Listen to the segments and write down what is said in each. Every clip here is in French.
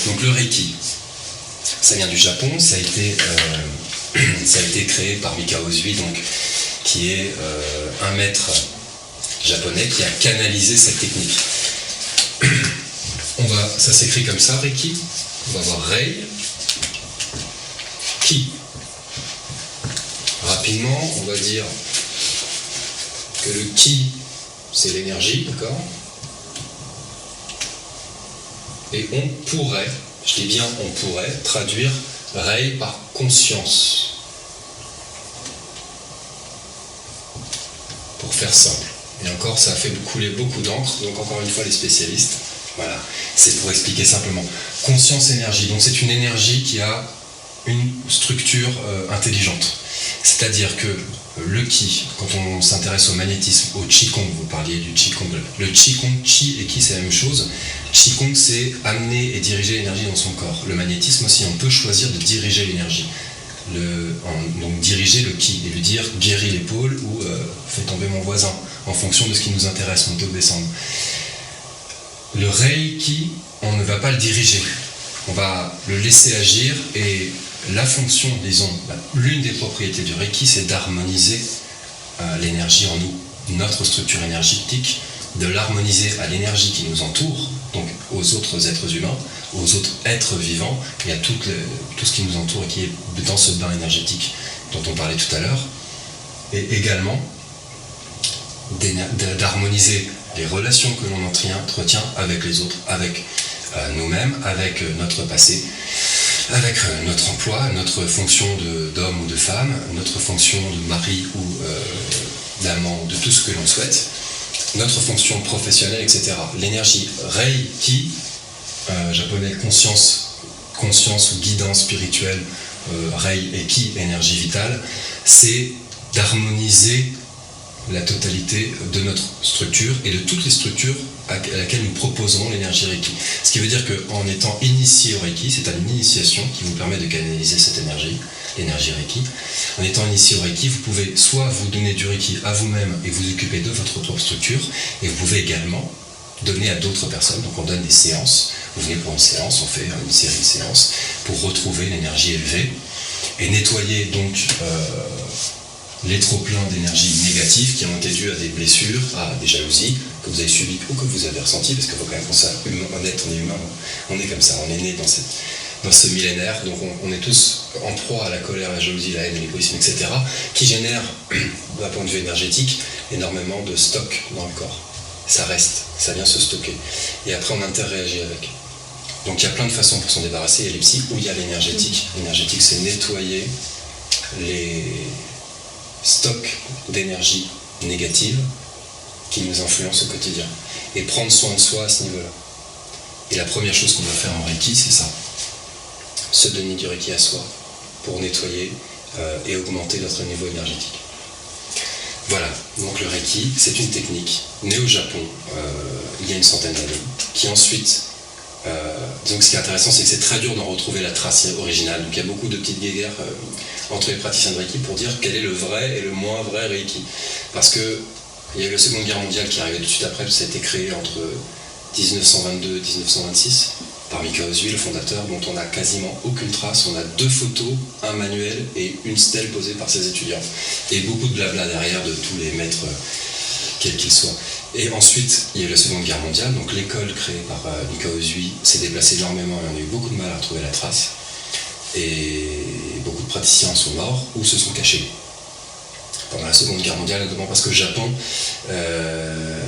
Donc le Reiki, ça vient du Japon, ça a été créé par Mikao Usui, donc, qui est un maître japonais qui a canalisé cette technique. Ça s'écrit comme ça, Reiki. On va avoir Rei, Ki. Rapidement, on va dire que le Ki, c'est l'énergie, d'accord? Et on pourrait, je dis bien on pourrait, traduire Rei par conscience. Pour faire simple. Et encore, ça a fait couler beaucoup d'encre, donc encore une fois les spécialistes. Voilà, c'est pour expliquer simplement. Conscience-énergie, donc c'est une énergie qui a une structure intelligente. C'est-à-dire que le Ki, quand on s'intéresse au magnétisme, au Qigong, vous parliez du Qigong, le Qigong, Qi et Ki c'est la même chose. Qigong c'est amener et diriger l'énergie dans son corps. Le magnétisme aussi, on peut choisir de diriger l'énergie. Donc diriger le Ki et lui dire guéris l'épaule ou fais tomber mon voisin en fonction de ce qui nous intéresse, monter ou descendre. Le Reiki, on ne va pas le diriger, on va le laisser agir et la fonction, disons, l'une des propriétés du Reiki, c'est d'harmoniser l'énergie en nous, notre structure énergétique, de l'harmoniser à l'énergie qui nous entoure, donc aux autres êtres humains, aux autres êtres vivants, et à tout ce qui nous entoure et qui est dans ce bain énergétique dont on parlait tout à l'heure, et également d'harmoniser les relations que l'on entretient avec les autres, avec nous-mêmes, avec notre passé, avec notre emploi, notre fonction d'homme ou de femme, notre fonction de mari ou d'amant, de tout ce que l'on souhaite, notre fonction professionnelle, etc. L'énergie Reiki, japonais conscience ou guidance spirituelle, Rei et Ki, énergie vitale, c'est d'harmoniser la totalité de notre structure et de toutes les structures à laquelle nous proposerons l'énergie Reiki. Ce qui veut dire qu'en étant initié au Reiki, c'est une initiation qui vous permet de canaliser cette énergie, l'énergie Reiki. En étant initié au Reiki, vous pouvez soit vous donner du Reiki à vous-même et vous occuper de votre propre structure, et vous pouvez également donner à d'autres personnes. Donc on donne des séances, vous venez pour une séance, on fait une série de séances pour retrouver l'énergie élevée et nettoyer donc les trop-pleins d'énergie négative qui ont été dus à des blessures, à des jalousies que vous avez subies ou que vous avez ressenties, parce qu'il faut quand même qu'on soit honnête, on est humain, on est comme ça, on est né dans ce millénaire, donc on est tous en proie à la colère, la jalousie, la haine, l'égoïsme, etc., qui génère, d'un point de vue énergétique, énormément de stock dans le corps. Ça reste, ça vient se stocker. Et après on interréagit avec. Donc il y a plein de façons pour s'en débarrasser. Il y a les psys où il y a l'énergétique. L'énergétique, c'est nettoyer les stocks d'énergie négative qui nous influencent au quotidien. Et prendre soin de soi à ce niveau-là. Et la première chose qu'on va faire en Reiki, c'est ça. Se donner du Reiki à soi pour nettoyer et augmenter notre niveau énergétique. Voilà, donc le Reiki, c'est une technique née au Japon il y a une centaine d'années, qui ensuite, donc ce qui est intéressant, c'est que c'est très dur d'en retrouver la trace originale. Donc il y a beaucoup de petites guéguerres entre les praticiens de Reiki pour dire quel est le vrai et le moins vrai Reiki. Parce que il y a eu la Seconde Guerre mondiale qui est arrivée tout de suite après, ça a été créé entre 1922 et 1926 par Mikao Usui, le fondateur, dont on n'a quasiment aucune trace. On a 2 photos, un manuel et une stèle posée par ses étudiants. Et beaucoup de blabla derrière de tous les maîtres, quels qu'ils soient. Et ensuite, il y a eu la Seconde Guerre mondiale, donc l'école créée par Mikao Usui s'est déplacée énormément et on a eu beaucoup de mal à retrouver la trace. Et beaucoup de praticiens sont morts ou se sont cachés pendant la Seconde Guerre mondiale, notamment parce que le Japon,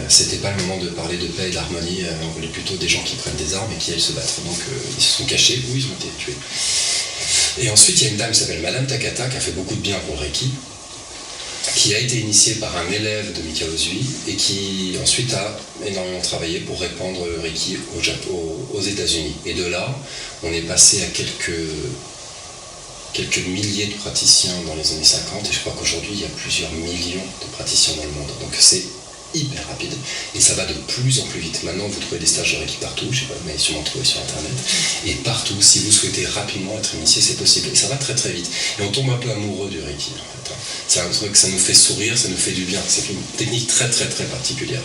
c'était pas le moment de parler de paix et d'harmonie, on voulait plutôt des gens qui prennent des armes et qui aillent se battre. Donc ils se sont cachés ou ils ont été tués. Et ensuite, il y a une dame qui s'appelle Madame Takata, qui a fait beaucoup de bien pour le Reiki, qui a été initiée par un élève de Mikao Usui et qui ensuite a énormément travaillé pour répandre le Reiki aux États-Unis. Et de là, on est passé à quelques milliers de praticiens dans les années 50 et je crois qu'aujourd'hui il y a plusieurs millions de praticiens dans le monde. Donc c'est hyper rapide et ça va de plus en plus vite. Maintenant vous trouvez des stages de Reiki partout, je sais pas, vous m'avez sûrement trouvé sur internet. Et partout, si vous souhaitez rapidement être initié, c'est possible. Et ça va très très vite. Et on tombe un peu amoureux du Reiki en fait. C'est un truc, ça nous fait sourire, ça nous fait du bien. C'est une technique très très très particulière.